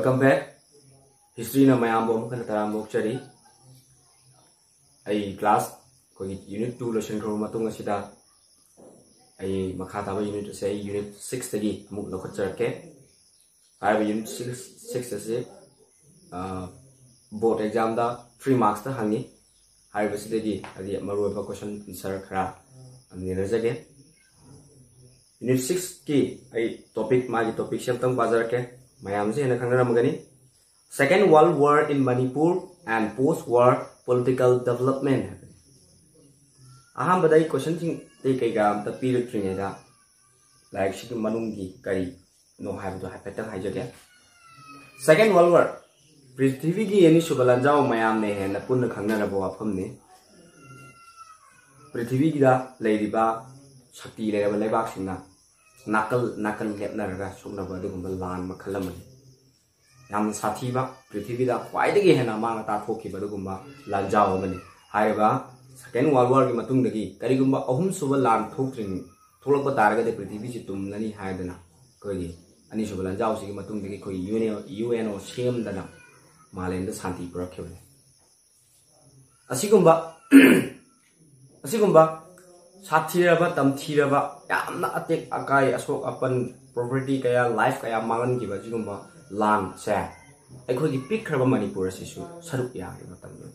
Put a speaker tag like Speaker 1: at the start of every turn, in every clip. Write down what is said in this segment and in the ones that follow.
Speaker 1: Welcome back. History na mayam bom kan taramok chari. Ai class ko unit 2 lesson ko matung asida ai makha ta unit say unit 6 tagi muk lo khachar ke. Ai unit 6 ase board exam da 3 marks ta hangi. Ai basidagi adi maru ba question answer khara amni rajage. Unit 6 ki ai topic ma gi topic sem tang bazar ke mayam se na khangna magani. Second World War in Manipur and post-war political development. Aham badai question thing te kai ga ta period thing da like shi manungi kari no have to have better haja. Second World War Prithvi gi ani subalan jao mayam ne he na pun khangna ra bo afam ne. Prithvi gi da leiriba shakti le ba lebak singna nakal lepna ra sumna ba dum lan ma khalamani. Yang sathi ba Prithvi da khwaidagi hena ma ta thokhi ba dugumba lan jaw mani haiba second world war gi matung dagi kari gumba ahum suba lan thokring tholok ba targa de Prithvi ji tumlani haidana koi ani suba lan jaw si gi matung dagi koi UNO sem dana malen da santi purakhe asigumba sathira tamthira yamna atek akai asok apan property kaya life kaya mangan gi ba jigumba lan se akhoi gi pick khaba Manipur asisu saruk ya ri matam da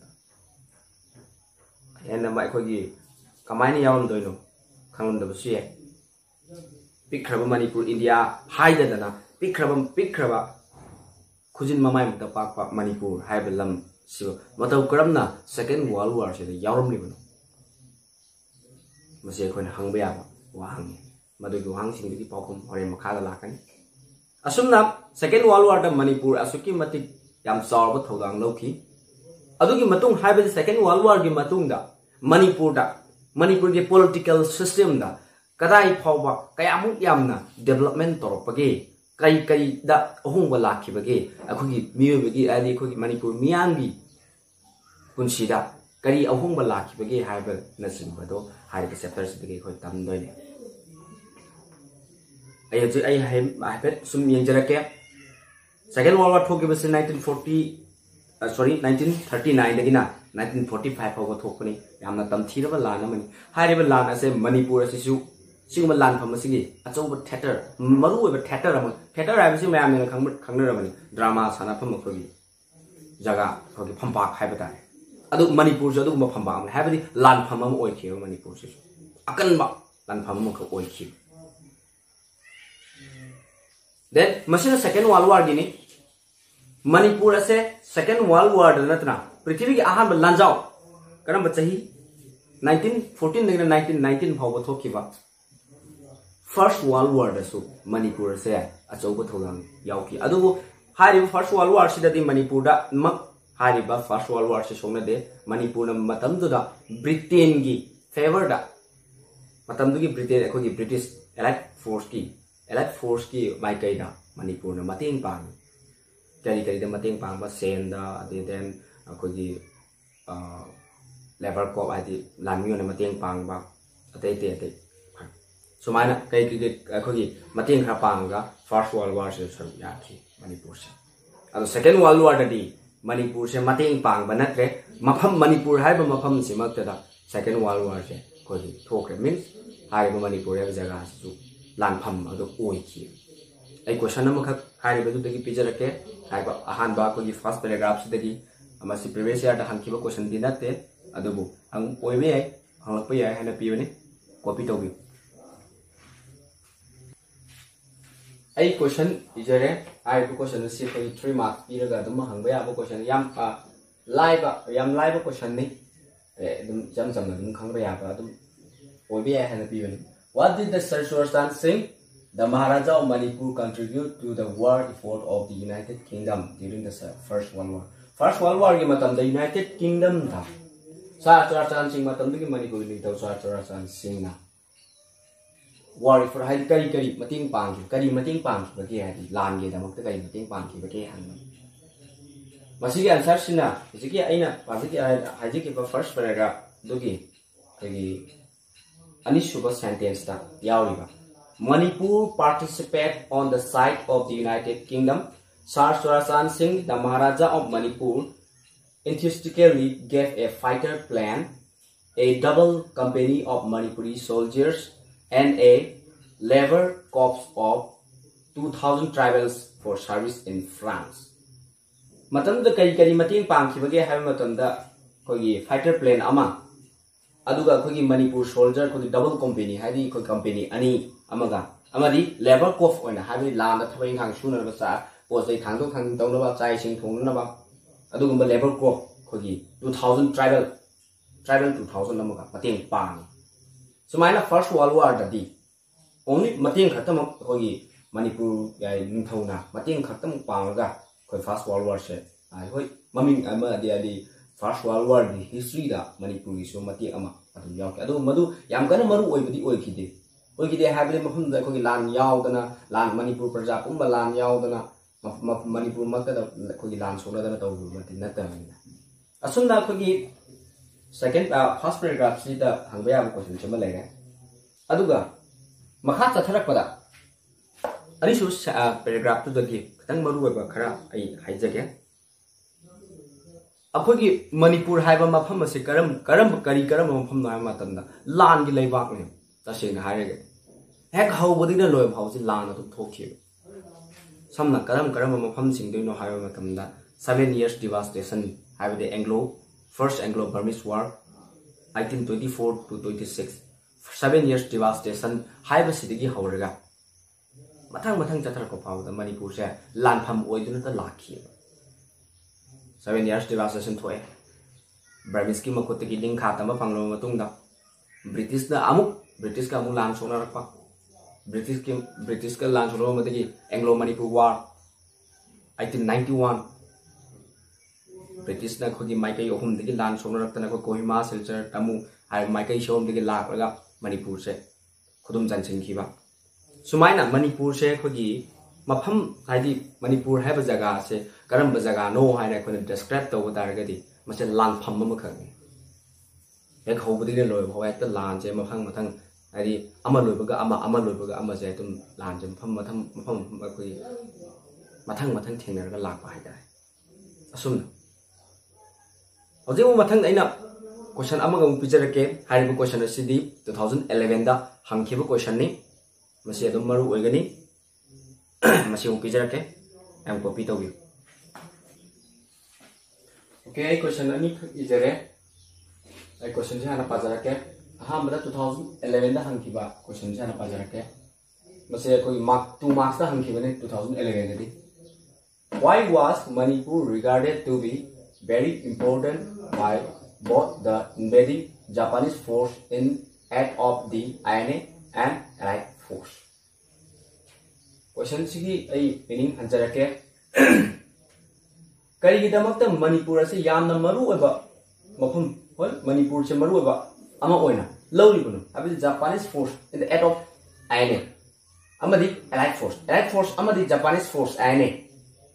Speaker 1: ena mai khoi gi kamaini yawn doino khangun da basi pick khaba Manipur India haida dana pick khaba khujin mamai mata pak Manipur haiba lam sibo mataw karamna second world war se da yawram ni bano mase khoi na hangba ya wa hang madu gi hang sing gi paukhum hore makhala lakani asumna second world war da Manipur asuki matik yam sarba thodang loki adugi matung haiba second world war gi matung da Manipur ge political system da kadai phawba kayamu yamna development toropage kai da ahungba lakhibage akhugi miyobagi adi akhugi Manipur miyangi punsida kari ahungba lakhibage haiba nasimbado haiba chapters dege khoi tamdoine I have some Yanjarake. Second World War took us in 1939 again, 1945 over Tokuni, Yamatam Tira Lana, High River Lana, say Manipur as issue, Single land from a city, a over tatter, Maru with a tatter among tatter, I was a man in a Kangaramani, drama, Sanapamakogi, Jaga, for the Pampak habitat. Adu Manipur, Zaduma Pambam, heavily land Pamam oil kill Manipur. Akanba, land Pamako oil kill. Then, machine second world war gini Manipur ase second world war danatna Prithvi ki ahan lanjao karam bachahi 1914 lagina 1919 phawba thokiba first world war da su Manipur ase achauba tholang yauki adubu hari first world war sida di Manipur da mak hari ba first world war se songna de Manipur na matam du da Britain gi favor da matam du gi Britain ko gi British allied force ki mai kai da Manipur na mating pang kari da mating pang ba sen da then ko gi level ko adi lanmyo na mating pang ba ate so mana kai ko gi mating kha pang ga first world war se so ya ki Manipur se ado second world war da di Manipur se mating pang ba natre mafam Manipur hai ba mafam se mak da second world war se ko gi thok means hai ba Manipur ya jaga su lan pham ado oi ki ai question number khak hai ba du dagi picture ke hai ba ahan ba ko gi first paragraph se dagi ama si previous year da han ki ba question din nate ado bu ang oi me ai hang pa ya hana pi bane copy to bi ai question ijare ai bu question si ko 3 marks pi ga dum hang ba ya bu question yam live question ni dum jam dum khang ba ya ba dum oi be ya hana pi bane. What did the Singh Singh, the Maharaja of Manipur, contribute to the war effort of the United Kingdom during the First World War? First World War the United Kingdom tha. Singh Singh matam the Manipur Singna. War effort hai kari mating pang bagi hai lan ge da mak kari mating pang bagi han. Masigi answer sina jiki aina pasiki haji ki first paragraph dogi Anishuba sentence da yauriba Manipur participate on the side of the United Kingdom Sir Surasan Singh, the Maharaja of Manipur, enthusiastically gave a fighter plan, a double company of Manipuri soldiers, and a labor corps of 2,000 tribals for service in France. Matamda kari mating pangkibage have matamda kogi fighter plane ama aduga kogi Manipur soldier kogi double company hadi kogi company ani amaga amadi labor corps oina hadi land thabai hang suna ba sa posai thangdo thang dawna ba chai sing thong na ba adugumba labor corps kogi 2,000 tribal 2,000 amaga mating pang sumaina first world war dadi only mating khatam kogi Manipur Ningthouna mating khatam pangaga koi first world war se ai hoi maming ama adi first world war di history da Manipur gi so mating ama adu yaw ka adu madu yam kana maru oibadi oikide habile mafum da kogi lan yaw dana lan Manipur praja pumba lan yaw dana Manipur makta da kogi lan sona dana taw bu matin na ta asunda kogi second first paragraph si da hangba ya ko question chama lege aduga makha chatharak pada ani su paragraph tu dagi tang maru ba khara ai haijage akogi Manipur haiba mafam ase karam mafam na matanda lan gi leibak ne tase na hairege hek hawbodi na loy hawsi lan tu thokhi samna karam mafam sing doi no haiba matamda 7 years devastation haiba the first Anglo-Burmese war 1824 to 26 7 years devastation haiba sidigi hawraga matang chathar ko pawda Manipur se lan pham oiduna ta lakhi 7 years devastation thoe Burmese ki makot ki ding kha tama panglo matung da British ka amu lan sona rakpa British ka lan sona matagi Anglo-Manipur war 1891 British na khodi maikai ohum digi lan sona raktana ko Kohima Silchar tamu hai maikai shom digi lak laga Manipur se khudum janching khiba sumaina Manipur se khogi mafam haidi Manipur haiba jaga se karam ba jaga no haina khone describe to daragadi mase lan pham ma khang ek hobudi ne loy bhawa ta lan je mathang haidi ama loy baga ama je tum lan je pham mafam khoi mathang thengna ga lak ba haida asum oje mathang aina question ama ga pijarake hairi question asidi 2011 da hangkhiba question ni masi adum maru oigani masi pijarake am copy tawbi okay question ani ijare ai question jana pajarake hamra 2011 da hangkhiba question jana pajarake masi koi mark 2 marks da hangkhiba ne 2011 di why was Manipur regarded to be very important by both the invading Japanese force in aid of the INA and Allied force. Question sigi ai meaning hanjarake kari gi damakta Manipur ase yamna maru oiba mafum hol Manipur se maru oiba ama oina lawri bunu abi Japanese force in the aid of INA amadi Allied force amadi Japanese force INA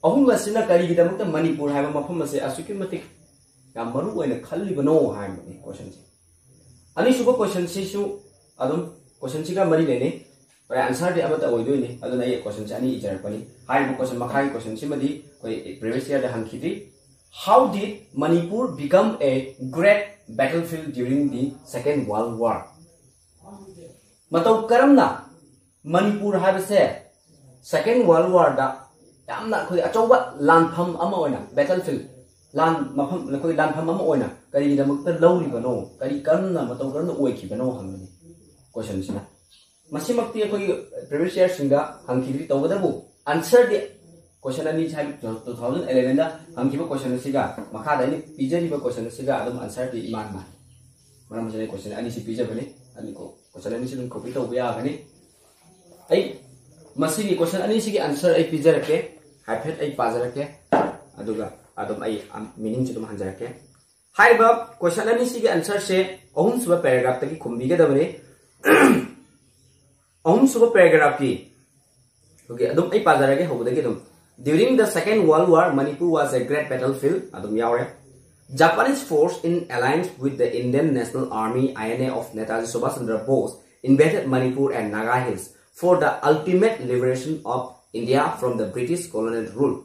Speaker 1: ahum asina kari gi damakta Manipur haiba mafum ase asuki matik ya maru oina khalli bano haimani question si ani suba question si su adum question si ga mari lene ore answer de abata oidoi ni aduna ye question si ani ijar pani hai bu question makhai question si madi koi previous year de hankidi how did Manipur become a great battlefield during the Second World War matau karamna Manipur habse Second World War da yamna khoi achoba lanpham ama oina battlefield lan mafam lakoi lan pham ama oina kari gi damakta lawri bano kari kanna matau karna oiki bano hangani question sina masimakti koi previous year singa hangkiri tawadabu answer de question ani chai 2011 da hangkiba question siga makha da ni pijari ba question siga adum answer de iman ma maram jane question ani si pija bane ani ko question ani sin copy to ya gani ai masigi question ani sigi answer ai pijarake hafet ai pajarake aduga adum ai meaning chum hanjarake haiba question ani sigi answer se ohum suba paragraph taki khumbi ga dabane ohum suba paragraph ki okay adum ai pajarake hobudagi dum during the Second World War Manipur was a great battlefield adum yaure Japanese force in alliance with the Indian National Army INA of Netaji Subhash Chandra Bose invaded Manipur and Naga Hills for the ultimate liberation of India from the British colonial rule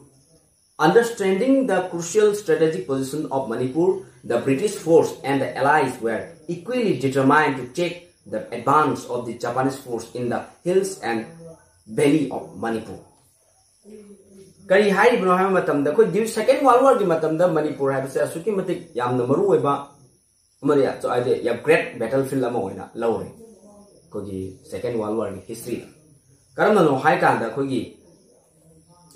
Speaker 1: Understanding the crucial strategic position of Manipur, the British force and the Allies were equally determined to check the advance of the Japanese force in the hills and valley of Manipur. Kari hai bro ha matam da koi second world war ki matam da Manipur ha se asuki matik yamna maru oiba maria so ide ya great battlefield ama oina lawre ko gi second world war ni history karamna no hai kan da ko gi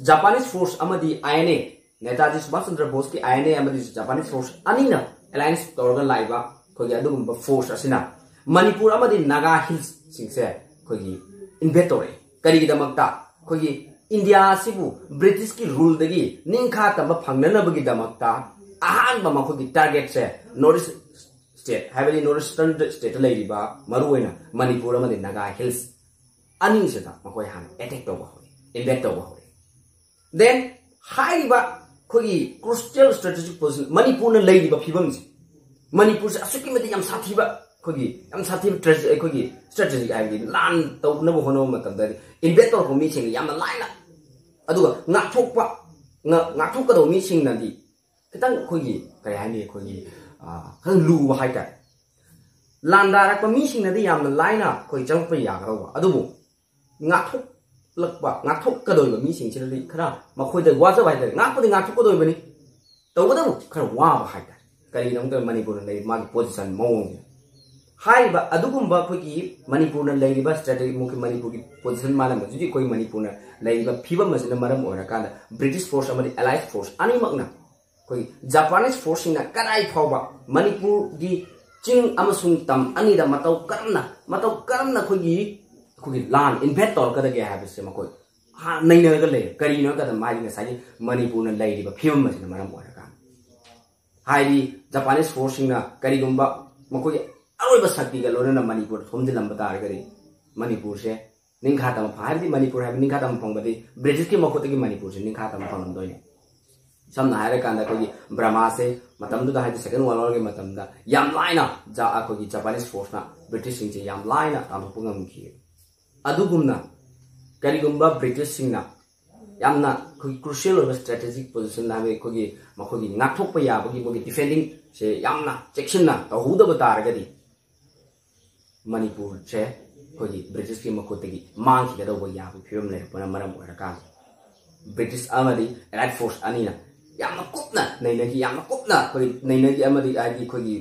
Speaker 1: Japanese force amadi INA Netaji Subhash Chandra Bose ki INA amadi Japanese force anina alliance torga laiba ko gi adugumba force asina Manipur amadi Naga hills singse ko gi invadore kari gi damakta ko gi India sibu British ki rule dagi ningkha tamba phangnana bagi damakta ahan ba mako gi target se north state heavily northern state lai ba maruina Manipur amadi Naga hills ani se da mako han attack to ba hoi invade to ba hoi then high ba kogi crucial strategic position Manipur na lai ba phibam ji Manipur se asuki mati yam sathi ba kogi yam sathi kogi strategic ai gi lan to na bo hono matam da invade to ko mi sing yam laina aduga ngathok pa ngathok ka do mi sing na di kitang kogi kai hani kogi han lu ba hai ka landa ra pa mi sing na di yam laina koi chang pa ya ga ro adubu ngathok lakba ngathok ka do ba mi sing chi di khara ma khoi da wa za bai da ngak pa di ngathok ka do ba ni to ba da khara wa ba hai ka kai nong da Manipur na ma gi position mong hai ba adugumba kogi Manipur na lai ba strategy mo ki Manipur ki position malam ba ji koi Manipur na lai ba phiba ma sina maram ora kana British force amadi allied force ani makna koi Japanese force na karai phawba Manipur gi ching amasung tam ani da matau karamna kogi land invader ka da ge ha se ma koi ha naina ga le kari no ka da mai nga sai Manipur na lai ba phiba ma sina maram ora kana hai Japanese force na kari gumba makoi aroiba sakti ga lona na Manipur thomdi lamba tar gari Manipur se ningkha tam phai di Manipur ha ningkha tam phang badi British ki makoti ki Manipur se ningkha tam phang doi ne samna haira kanda ko gi Brahma se matam du da ha second world war ge matam da yam laina ja ko gi Japanese force na British sing je yam laina tam pungam ki adugumna kari gumba British sing na yamna ko crucial strategic position na me ko gi mako gi ngathok pa ya ba gi mo gi defending se yamna section na to hu da ba tar gadi Manipur che kogi British ki makotegi mang ki do ya bu film le pona maram ora ka British amadi allied force anina yamna kupna naina ki yamna kupna kogi naina ki amadi agi kogi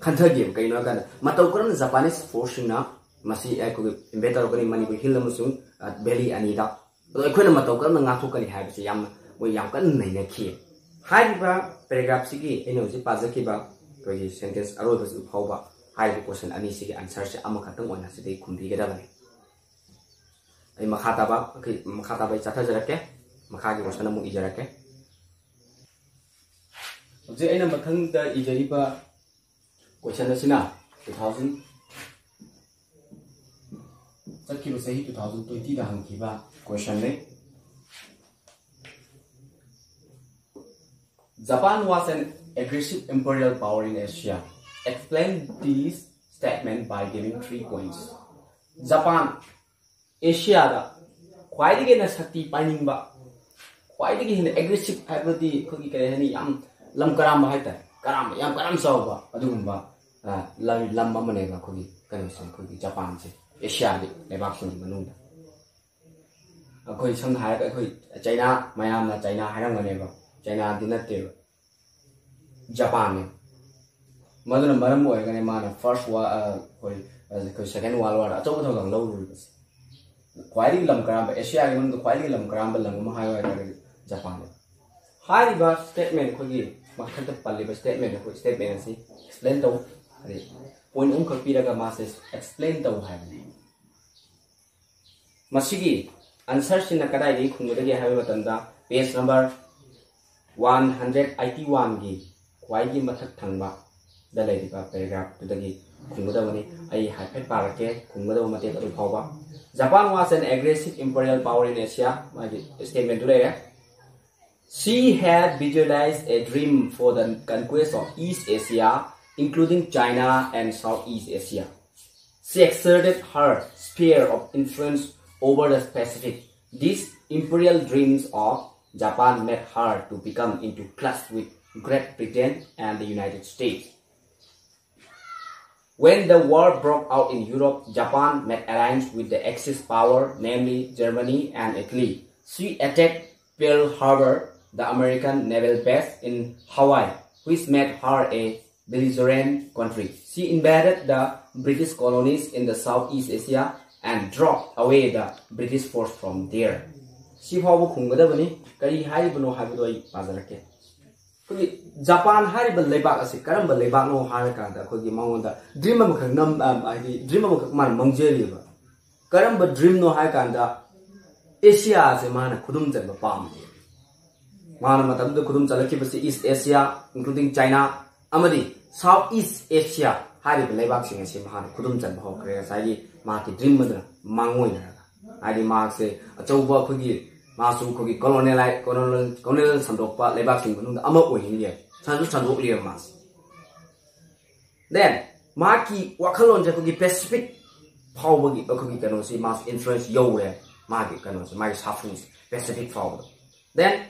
Speaker 1: khantha gi kai no ka matau karam Japanese force na masi ai kogi invader ko ni Manipur hill amusung valley anida do khona matau karam nga thukani ha bi yamna mo yam kan naina ki hai ba paragraph sigi eno ji pazaki ba kogi sentence aro ba su phawba hai question ani sigi answer se ama khatang oina se dei khumbi ga dabani ai makhata ba chatha jarake makha gi question amu ijarake je aina mathang da ijari ba question asina 2000 sakki ba sahi 2020 da hangki ba question ne Japan was an aggressive imperial power in Asia. Explain this statement by giving 3 points. Japan, Asia da kwai di na sakti paning ba kwai di hin aggressive habati ko ki kare ni yam lam karam ba haita karam yam karam saw ba adugum ba lam mane ba ko ki kare sen ko ki Japan se Asia di lebak sin manung da akoi sang hai ka akoi China mayam na China harang ne ba China di na te Japan ne maduna maram oy gane mana first war ko second world war acho ko thong lo ru bas kwai lam karam ba Asia ge man kwai lam karam ba lang ma hai wa Japan hai ba statement ko gi makhan ta palli ba statement ko statement si explain to ari point ka pira ga ma se explain to hai masigi answer sin na kadai gi khungu de ge hai ba tan da page number 181 gi kwai gi mathak thang ba da lay ba paragraph to dagi khungu da bani ai haipet parake khungu da mate da phawba Japan was an aggressive imperial power in Asia my statement today she had visualized a dream for the conquest of East Asia including China and Southeast Asia. She exerted her sphere of influence over the Pacific. These imperial dreams of Japan made her to become into clash with Great Britain and the United States. When the war broke out in Europe, Japan made alliance with the Axis power, namely Germany and Italy. She attacked Pearl Harbor, the American naval base in Hawaii, which made her a belligerent country. She invaded the British colonies in the Southeast Asia and dropped away the British force from there. Si fawu khunggadabani kari haribano habidoi bazarake. Japan haribal lebak asi karamba lebak no harakanda khogi mamonda dream amakak nam dream amakak man mangjeriba karamba dream no harakanda Asia se mana khudum janba pam mana matamda khudum jalaki basi East Asia including China amadi Southeast Asia haribal lebak sing asi mana khudum janba hokre sai ma ki dream madra mangoi na ai ma se achouba khogi masu khogi colonial sandokpa lebak sing bunung ama oin ni sanju sandok liya mas. Then maki wakhalon je khogi Pacific power bagi khogi kano si mas influence yo re maki kano si mai safus Pacific power. Then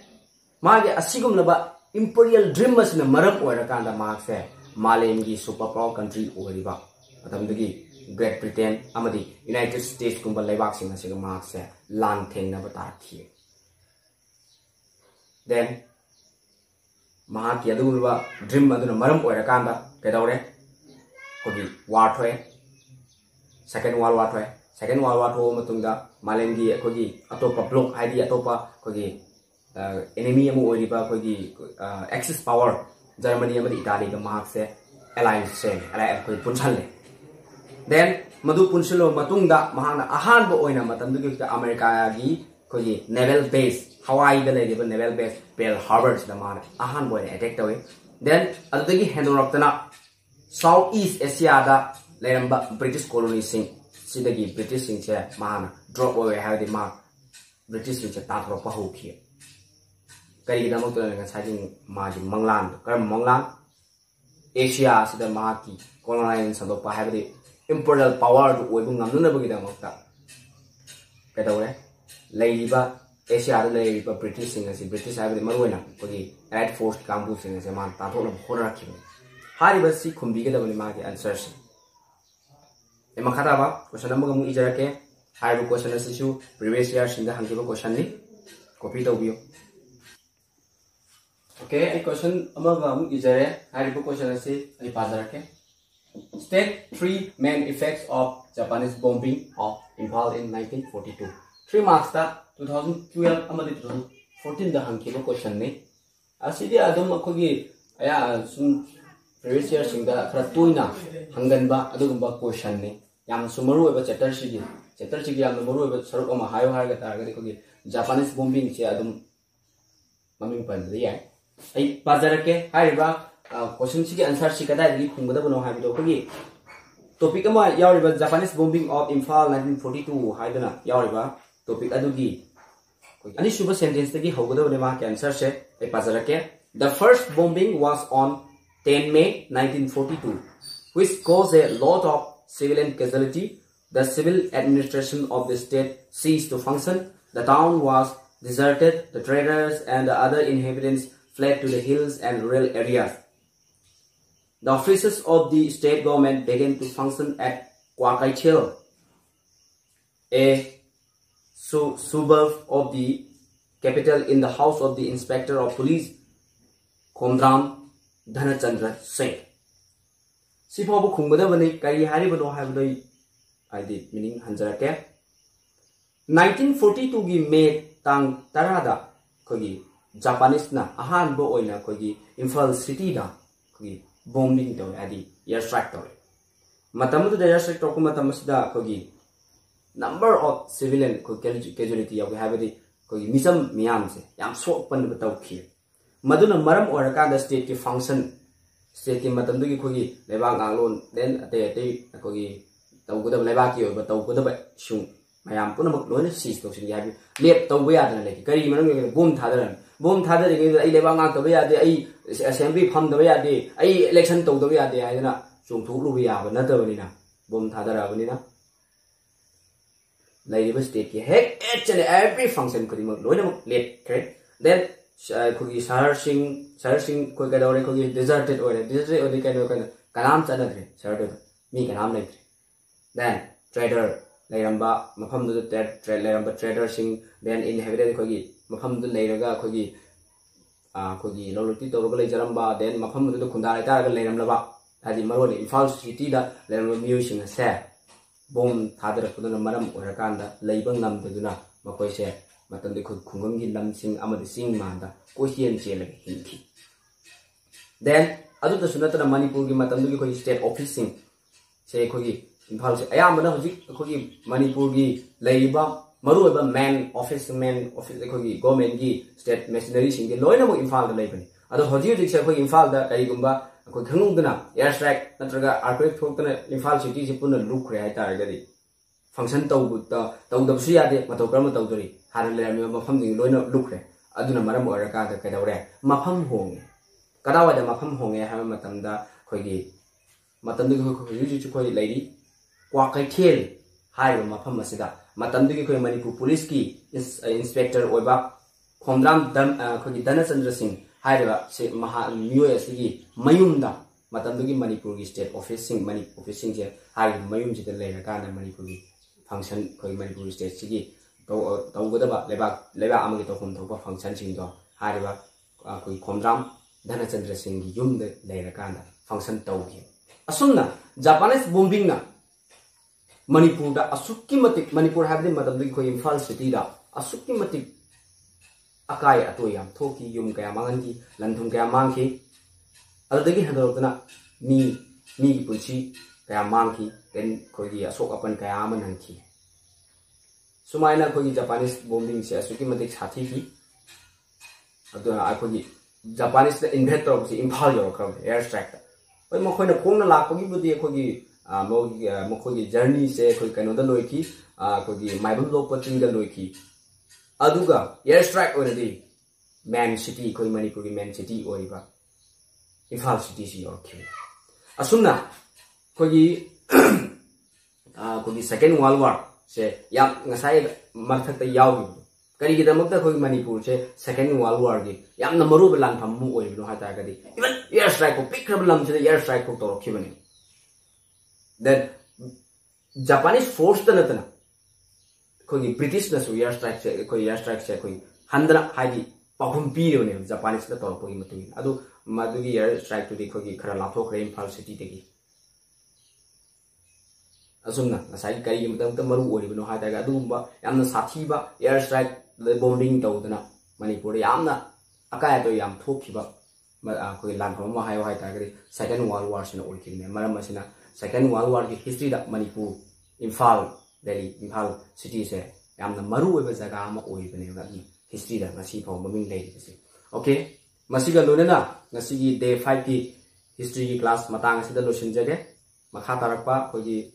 Speaker 1: magi asigum laba imperial dream mas na maram oira kanda mak se malem gi superpower country oriba atam dagi Great Britain amadi United States kumba lebak sing asiga mak se lan theng na bata thi. Then mahaki adulwa dream aduna maram oira kanda kedawre kogi war thoe second world war thoe matungda malemgi kogi atopa block haidi atopa kogi enemy amu oriba kogi Axis power Germany amadi Italy ga mahak se alliance se alliance koi punchale. Then madu punchalo matungda mahana ahan bo oina matamdu gi America gi kogi naval base Hawaii the lady naval base Pearl Harbor the man ahan boy attack away. Then adagi handoraptana Southeast Asia da leramba British colony sing sidagi British sing che man drop away have the mark British sing che tathro pa hokhi kai da mo to nga sajing ma ji manglan karam manglan Asia sida ma ki colonize sado pa have the imperial power to oibu ngamnu na bagi da mo ta kai da we leiba Asia the British sing as British have the Marwena for the Red Force Kambu sing as a man, Tato of Horaki. Hariba si Kumbiga the Magi answers. The Makataba, question number Ijarake, Haribu question as issue, previous years in the Hankiba question. Copy the view. Okay, a question among Ijare, Haribu question as a Pazarake. State 3 main effects of Japanese bombing of Impal in 1942. 3 marks that 2012 amadi 2014 da hankiba question ne asidi adum akogi aya sum previous year singda khara toina hanganba adugumba question ne yam sumaru eba chapter sigi yam maru eba saruk ama hayo harga targa kogi Japanese bombing che adum maming pandri ya ai bazarake hariba question sigi answer sikada ri khungada bono habido kogi topic ama yawriba Japanese bombing of Imphal 1942 haidana yawriba topic adugi ani shuba sentence tagi hogada bone ma answer se e pazarake. The first bombing was on 10 May 1942 which caused a lot of civilian casualty. The civil administration of the state ceased to function. The town was deserted. The traders and the other inhabitants fled to the hills and rural areas. The offices of the state government began to function at Kwakaichel, a suburb of the capital, in the house of the inspector of police Komdram Dhanachandra Singh. Sifabu Kumbadavani Kari Haribano Habdoi ID meaning Hanjarake 1942 gi May Tang Tarada Kogi Japanese na Ahan Bo Oina Kogi Imphal City da Kogi bombing to Adi airstrike to Matamutu the airstrike Tokumatamasuda Kogi number of civilian casualty we have the Misam Miamse, Yam so open the Tauki. Maduna Maram or a kind of state function, state in Matanduki Kogi, Levang alone, then at the Kogi, Tauguda Levaki, but Tauguda Shung. I am Punamuk Lone sees those in Yabi, Lep Tawea and Lake, Kari Boom Tadran, Boom Tadran, I Levang the way the assembly pump the way I election to the way the Idana, Sung Tuluia, another Vanina, Boom Tadara Vanina. Laija state heck each and every function could be late. then kogi shahar sing koi ka dore kogi deserted ore kanam chanadre shahar do mi kanam lai then trader lairamba mafam du trade lairamba trader sing then inhabited kogi mafam du lairaga kogi kogi loloti to ro lai jaramba then mafam du khunda lai ta ga lairam laba hadi marone Imphal city da lairam musing se bom thadra kudana maram orakanda leibang nam duna makoi se matam de khungam gi lam sing amadi sing manda question chele hinki then adu to sunatana Manipur gi matam gi koi state office sing se koi Imphal se ayamana hoji koi Manipur gi leiba maru ba man office koi government gi state machinery sing gi loina mo Imphal da leibani adu hoji hoji se koi Imphal da kai gumba koi khangungdana air strike natraga earthquake thokana Imphal city se puna lukre hai taragadi function tau su ya de matau kram tau dori har le mi mafam ding loina lukre aduna maram oraka da kai daure mafam hong kadawa da mafam hong ha matam da khoi gi matam de khoi ju khoi leiri kwa kai thel hai ro mafam asida matam de khoi Manipur police ki inspector oiba khomram dam khoi dana chandra singh hai ra se maha myo asigi mayumda matam de Manipur gi state office sing Manipur office sing je hai mayum ji de leira kana Manipur gi function koi Manipur state sigi tau godaba leba amagi to khum thoba function sing do hariba koi khomram dhanachandra singh gi yum de leira kana function taugi asumna Japanese bombing na Manipur da asukki matik Manipur habde madam de koi Imphal city da asukki matik akai atoyam thoki yum kaya mangi lanthum kaya mangki adagi hadortana mi punchi kaya mangki then koi gi asok apan kaya amananki sumaina koi Japanese bombing se asuki matik sathi ki aduna akoi Japanese the invader of Imphal yo kam air strike oi mo khoi na khongna lakpagi budi koi mo koi journey se koi kano da loi ki koi maibam lokpating da loi ki aduga air strike onadi man city koi Manipur main city oiba Imphal city si yor ki asumna koi second world war se yam ngasai marthak ta yaw kari gi damak ta koi Manipur se second world war gi yam na maru balan pham mu oi no hata ga di even air strike ko pick problem se air strike ko to khibani then Japanese force ta natana koi British na su air strike se koi handra haji pahum pi re ne Japanese ta to ko gi matu adu madu gi air strike to di koi khara la thok re Imphal city te gi asumna nasai kai mutam maru ori bino ha daga dumba yamna sathi ba air strike le bombing tawdana Manipur yamna akaya to yam thokhiba koi lan phama hayo hai ta gari second world war sina ori kine maram asina second world war ki history da Manipur Imphal Delhi Imphal city se yamna maru oi jaga ama ori bine na history da ngasi phau maming lei se okay masiga lonena ngasi gi day 5 ki history ki class matang asida losin jage makha tarakpa koi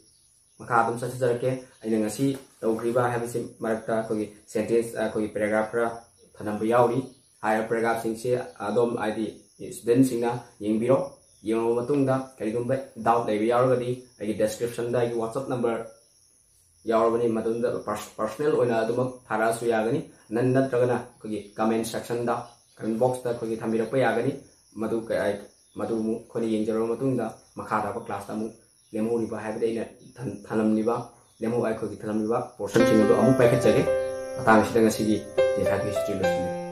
Speaker 1: maka dum sa jarake aina ngasi tawgriba habisi marakta koi sentence koi paragraph ra thanam yauri higher paragraph singse adom id student singna yengbiyu yengo matungda kaigumba doubt lebe yaragadi agi description da agi WhatsApp number yarabani matunda personal oina adum thara su yagani nan natragana koi comment section da comment box da koi thambirakpa yagani madu kai madu mu khoni yengjaro matungda makha da class da mu lemo riba habde ina thanam niba lemo ai khoi thanam niba portion sing do amu packet chage atang sida ngasi gi history lesson